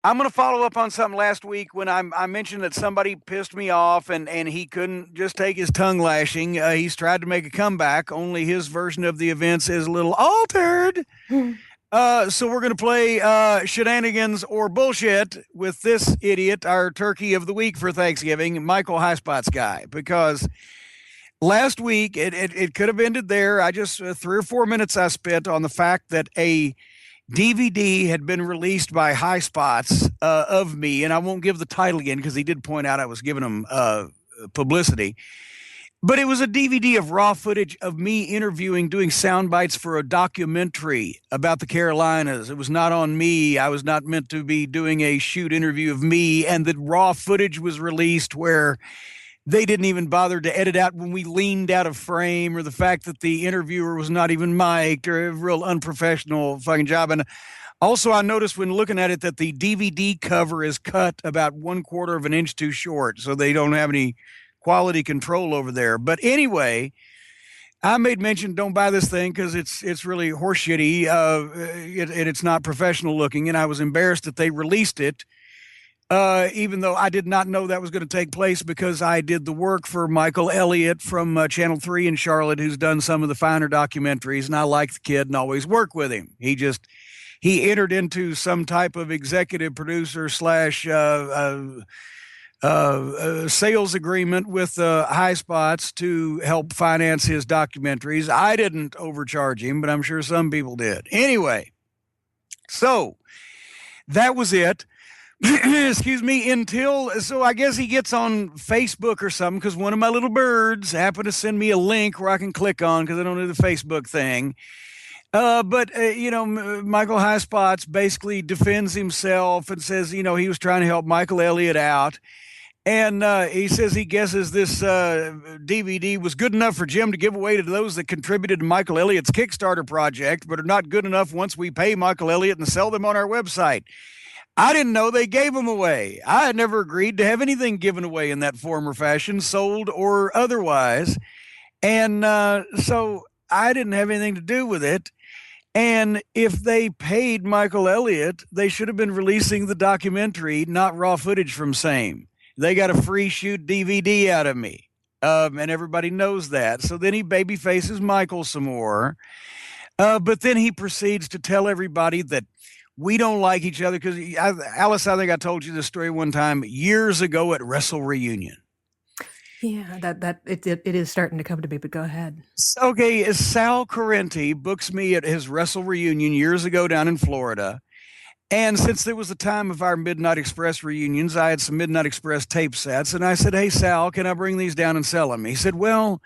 I'm going to follow up on something last week when I mentioned that somebody pissed me off and he couldn't just take his tongue lashing. He's tried to make a comeback, only his version of the events is a little altered. So we're going to play shenanigans or bullshit with this idiot, our turkey of the week for Thanksgiving, Michael Highspots guy, because last week it could have ended there. I just 3 or 4 minutes I spent on the fact that a DVD had been released by Highspots of me, and I won't give the title again because he did point out I was giving him publicity. But it was a DVD of raw footage of me interviewing, doing sound bites for a documentary about the Carolinas. It was not on me. I was not meant to be doing a shoot interview of me, and the raw footage was released where they didn't even bother to edit out when we leaned out of frame, or the fact that the interviewer was not even mic'd, or a real unprofessional fucking job. And also, I noticed when looking at it that the DVD cover is cut about 1/4 of an inch too short, so they don't have any quality control over there. But anyway, I made mention, don't buy this thing because it's really horseshitty, and it's not professional looking. And I was embarrassed that they released it, even though I did not know that was going to take place, because I did the work for Michael Elliott from Channel 3 in Charlotte, who's done some of the finer documentaries, and I like the kid and always work with him. He entered into some type of executive producer slash sales agreement with Highspots to help finance his documentaries. I didn't overcharge him, but I'm sure some people did. Anyway, so that was it. Excuse me, so I guess he gets on Facebook or something, because one of my little birds happened to send me a link where I can click on, because I don't do the Facebook thing. But Michael Highspots basically defends himself and says, he was trying to help Michael Elliott out. And he says he guesses this DVD was good enough for Jim to give away to those that contributed to Michael Elliott's Kickstarter project, but are not good enough once we pay Michael Elliott and sell them on our website. I didn't know they gave them away. I had never agreed to have anything given away in that form or fashion, sold or otherwise. And so I didn't have anything to do with it. And if they paid Michael Elliott, they should have been releasing the documentary, not raw footage from same. They got a free shoot DVD out of me. And everybody knows that. So then he baby faces Michael some more. But then he proceeds to tell everybody that we don't like each other because, Alice, I think I told you this story one time years ago at Wrestle Reunion. Yeah, it is starting to come to me, but go ahead. Okay, Sal Correnti books me at his Wrestle Reunion years ago down in Florida. And since there was the time of our Midnight Express reunions, I had some Midnight Express tape sets. And I said, hey, Sal, can I bring these down and sell them? He said, well,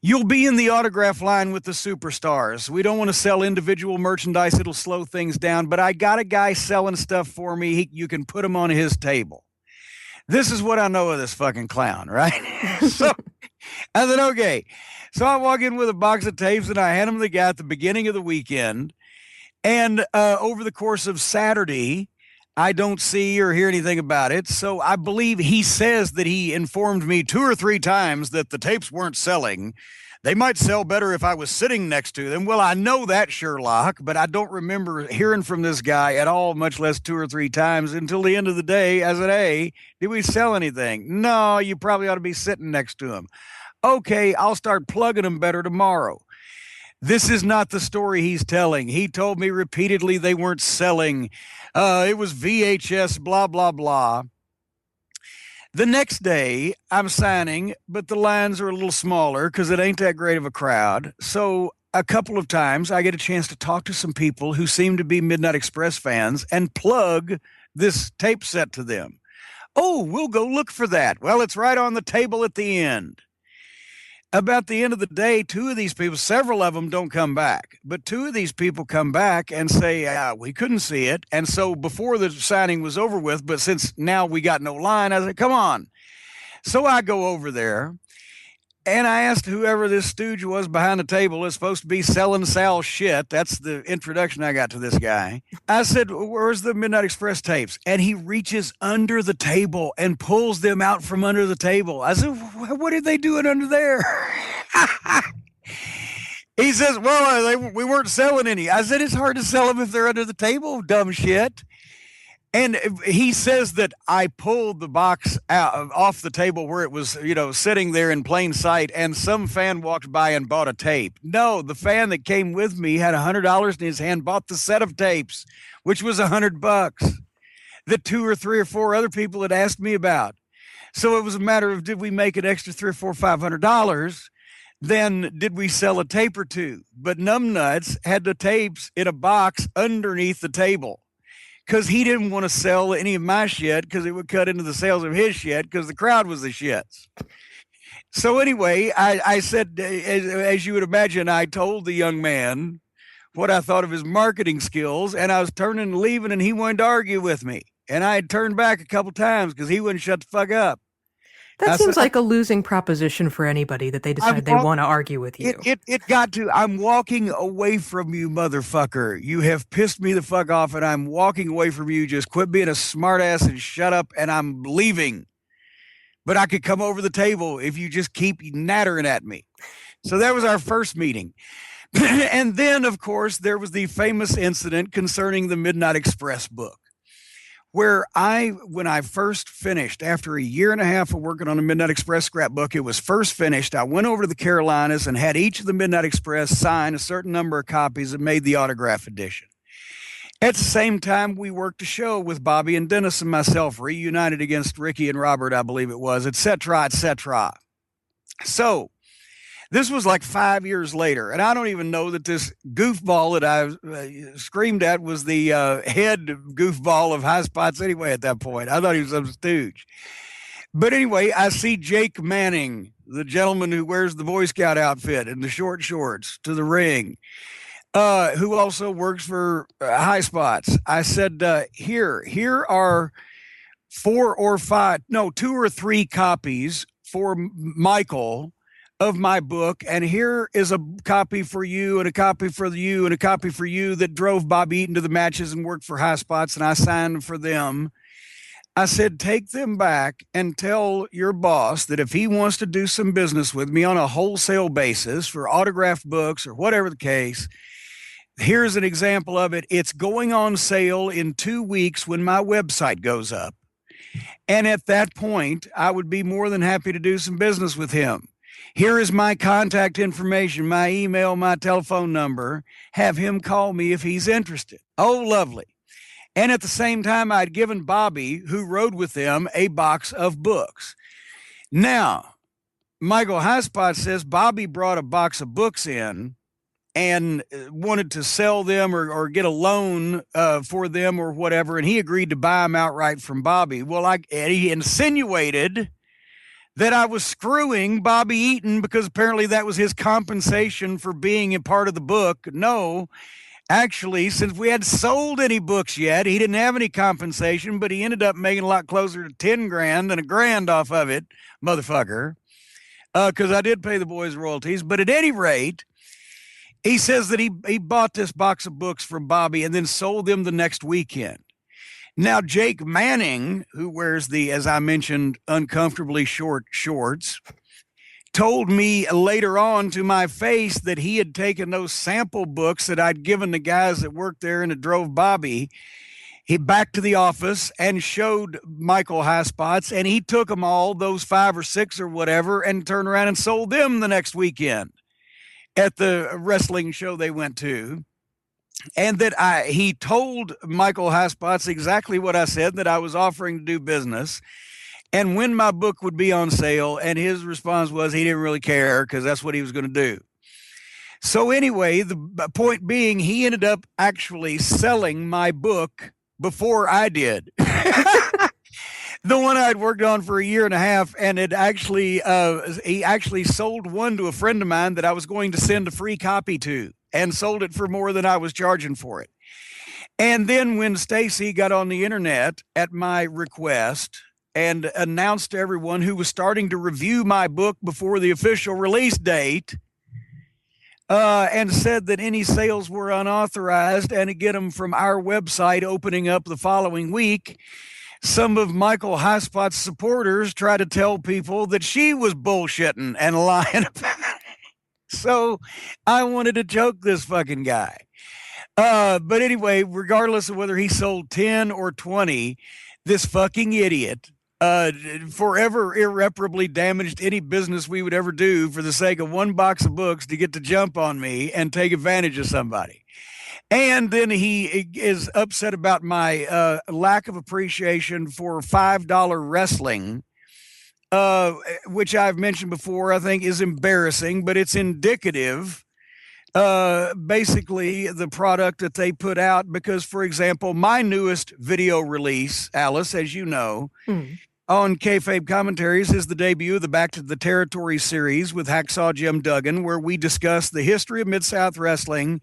you'll be in the autograph line with the superstars. We don't want to sell individual merchandise. It'll slow things down. But I got a guy selling stuff for me. You can put them on his table. This is what I know of this fucking clown, right? So I said, okay. So I walk in with a box of tapes and I hand them to the guy at the beginning of the weekend. And over the course of Saturday, I don't see or hear anything about it. So I believe he says that he informed me 2 or 3 times that the tapes weren't selling. They might sell better if I was sitting next to them. Well, I know that, Sherlock, but I don't remember hearing from this guy at all, much less 2 or 3 times until the end of the day. I said, hey, did we sell anything? No, you probably ought to be sitting next to him. Okay, I'll start plugging them better tomorrow. This is not the story he's telling. He told me repeatedly they weren't selling. It was VHS, blah, blah, blah. The next day, I'm signing, but the lines are a little smaller because it ain't that great of a crowd. So a couple of times, I get a chance to talk to some people who seem to be Midnight Express fans and plug this tape set to them. Oh, we'll go look for that. Well, it's right on the table at the end. About the end of the day, 2 of these people, several of them don't come back, but 2 of these people come back and say, we couldn't see it. And so before the signing was over with, but since now we got no line, I said, come on. So I go over there and I asked whoever this stooge was behind the table is supposed to be selling Sal shit. That's the introduction I got to this guy. I said, where's the Midnight Express tapes? And he reaches under the table and pulls them out from under the table. I said, what are they doing under there? He says, well, we weren't selling any. I said, it's hard to sell them if they're under the table, dumb shit. And he says that I pulled the box out off the table where it was, sitting there in plain sight, and some fan walked by and bought a tape. No, the fan that came with me had $100 in his hand, bought the set of tapes, which was $100 that 2 or 3 or 4 other people had asked me about. So it was a matter of, did we make an extra $300 or $500? Then did we sell a tape or two? But Numbnuts had the tapes in a box underneath the table, because he didn't want to sell any of my shit because it would cut into the sales of his shit because the crowd was the shits. So anyway, I said, as you would imagine, I told the young man what I thought of his marketing skills, and I was turning and leaving, and he wanted to argue with me. And I had turned back a couple times because he wouldn't shut the fuck up. That seems like a losing proposition for anybody that they decide they want to argue with you. It got to, I'm walking away from you, motherfucker. You have pissed me the fuck off, and I'm walking away from you. Just quit being a smartass and shut up, and I'm leaving. But I could come over the table if you just keep nattering at me. So that was our first meeting. And then, of course, there was the famous incident concerning the Midnight Express book, where when I first finished, after a year and a half of working on a Midnight Express scrapbook, it was first finished. I went over to the Carolinas and had each of the Midnight Express sign a certain number of copies and made the autograph edition. At the same time, we worked a show with Bobby and Dennis and myself, reunited against Ricky and Robert, I believe it was, et cetera, et cetera. So this was like 5 years later, and I don't even know that this goofball that I screamed at was the head goofball of Highspots anyway at that point. I thought he was some stooge. But anyway, I see Jake Manning, the gentleman who wears the Boy Scout outfit and the short shorts to the ring, who also works for Highspots. I said, here are 2 or 3 copies for Michael of my book, and here is a copy for you, and a copy for you, and a copy for you that drove Bob Eaton to the matches and worked for Highspots, and I signed for them. I said, take them back and tell your boss that if he wants to do some business with me on a wholesale basis for autographed books or whatever the case, here's an example of it. It's going on sale in 2 weeks when my website goes up. And at that point, I would be more than happy to do some business with him. Here is my contact information, my email, my telephone number. Have him call me if he's interested. Oh, lovely. And at the same time, I'd given Bobby, who rode with them, a box of books. Now, Michael Highspot says Bobby brought a box of books in and wanted to sell them or get a loan for them or whatever, and he agreed to buy them outright from Bobby. Well, he insinuated that I was screwing Bobby Eaton because apparently that was his compensation for being a part of the book. No, actually, since we hadn't sold any books yet, he didn't have any compensation, but he ended up making a lot closer to 10 grand than $1,000 off of it, motherfucker, because I did pay the boys royalties. But at any rate, he says that he bought this box of books from Bobby and then sold them the next weekend. Now, Jake Manning, who wears the, as I mentioned, uncomfortably short shorts, told me later on to my face that he had taken those sample books that I'd given the guys that worked there and that drove Bobby back to the office and showed Michael Highspots, and he took them all, those 5 or 6 or whatever, and turned around and sold them the next weekend at the wrestling show they went to. And that he told Michael Highspots exactly what I said, that I was offering to do business and when my book would be on sale. And his response was he didn't really care because that's what he was going to do. So anyway, the point being, he ended up actually selling my book before I did. The one I'd worked on for a year and a half, and he actually sold one to a friend of mine that I was going to send a free copy to, and sold it for more than I was charging for it. And then when Stacy got on the internet at my request and announced to everyone who was starting to review my book before the official release date, and said that any sales were unauthorized and to get them from our website opening up the following week, some of Michael Highspot's supporters tried to tell people that she was bullshitting and lying about it. So I wanted to choke this fucking guy. But anyway, regardless of whether he sold 10 or 20, this fucking idiot forever irreparably damaged any business we would ever do for the sake of one box of books to get to jump on me and take advantage of somebody. And then he is upset about my lack of appreciation for $5 wrestling, which I've mentioned before, I think is embarrassing, but it's indicative, basically the product that they put out. Because, for example, my newest video release, Alice, as you know, on Kayfabe Commentaries is the debut of the Back to the Territory series with Hacksaw Jim Duggan, where we discuss the history of Mid-South Wrestling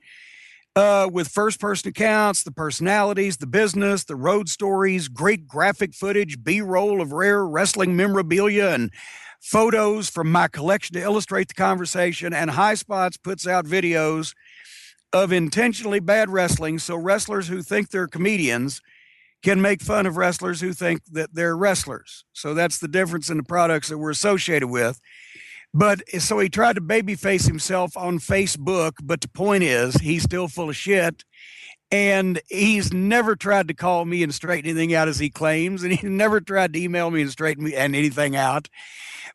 with first-person accounts, the personalities, the business, the road stories, great graphic footage, B-roll of rare wrestling memorabilia, and photos from my collection to illustrate the conversation. And Highspots puts out videos of intentionally bad wrestling, so wrestlers who think they're comedians can make fun of wrestlers who think that they're wrestlers. So that's the difference in the products that we're associated with. But so he tried to babyface himself on Facebook, but the point is he's still full of shit. And he's never tried to call me and straighten anything out as he claims. And he never tried to email me and straighten me and anything out.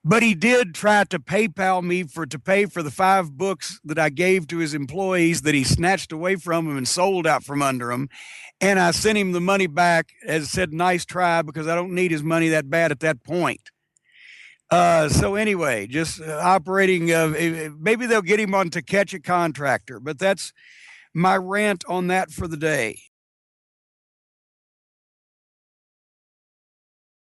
But he did try to PayPal me to pay for the 5 books that I gave to his employees that he snatched away from him and sold out from under him. And I sent him the money back and said, nice try, because I don't need his money that bad at that point. So anyway, just operating, maybe they'll get him on To Catch a Contractor, but that's my rant on that for the day.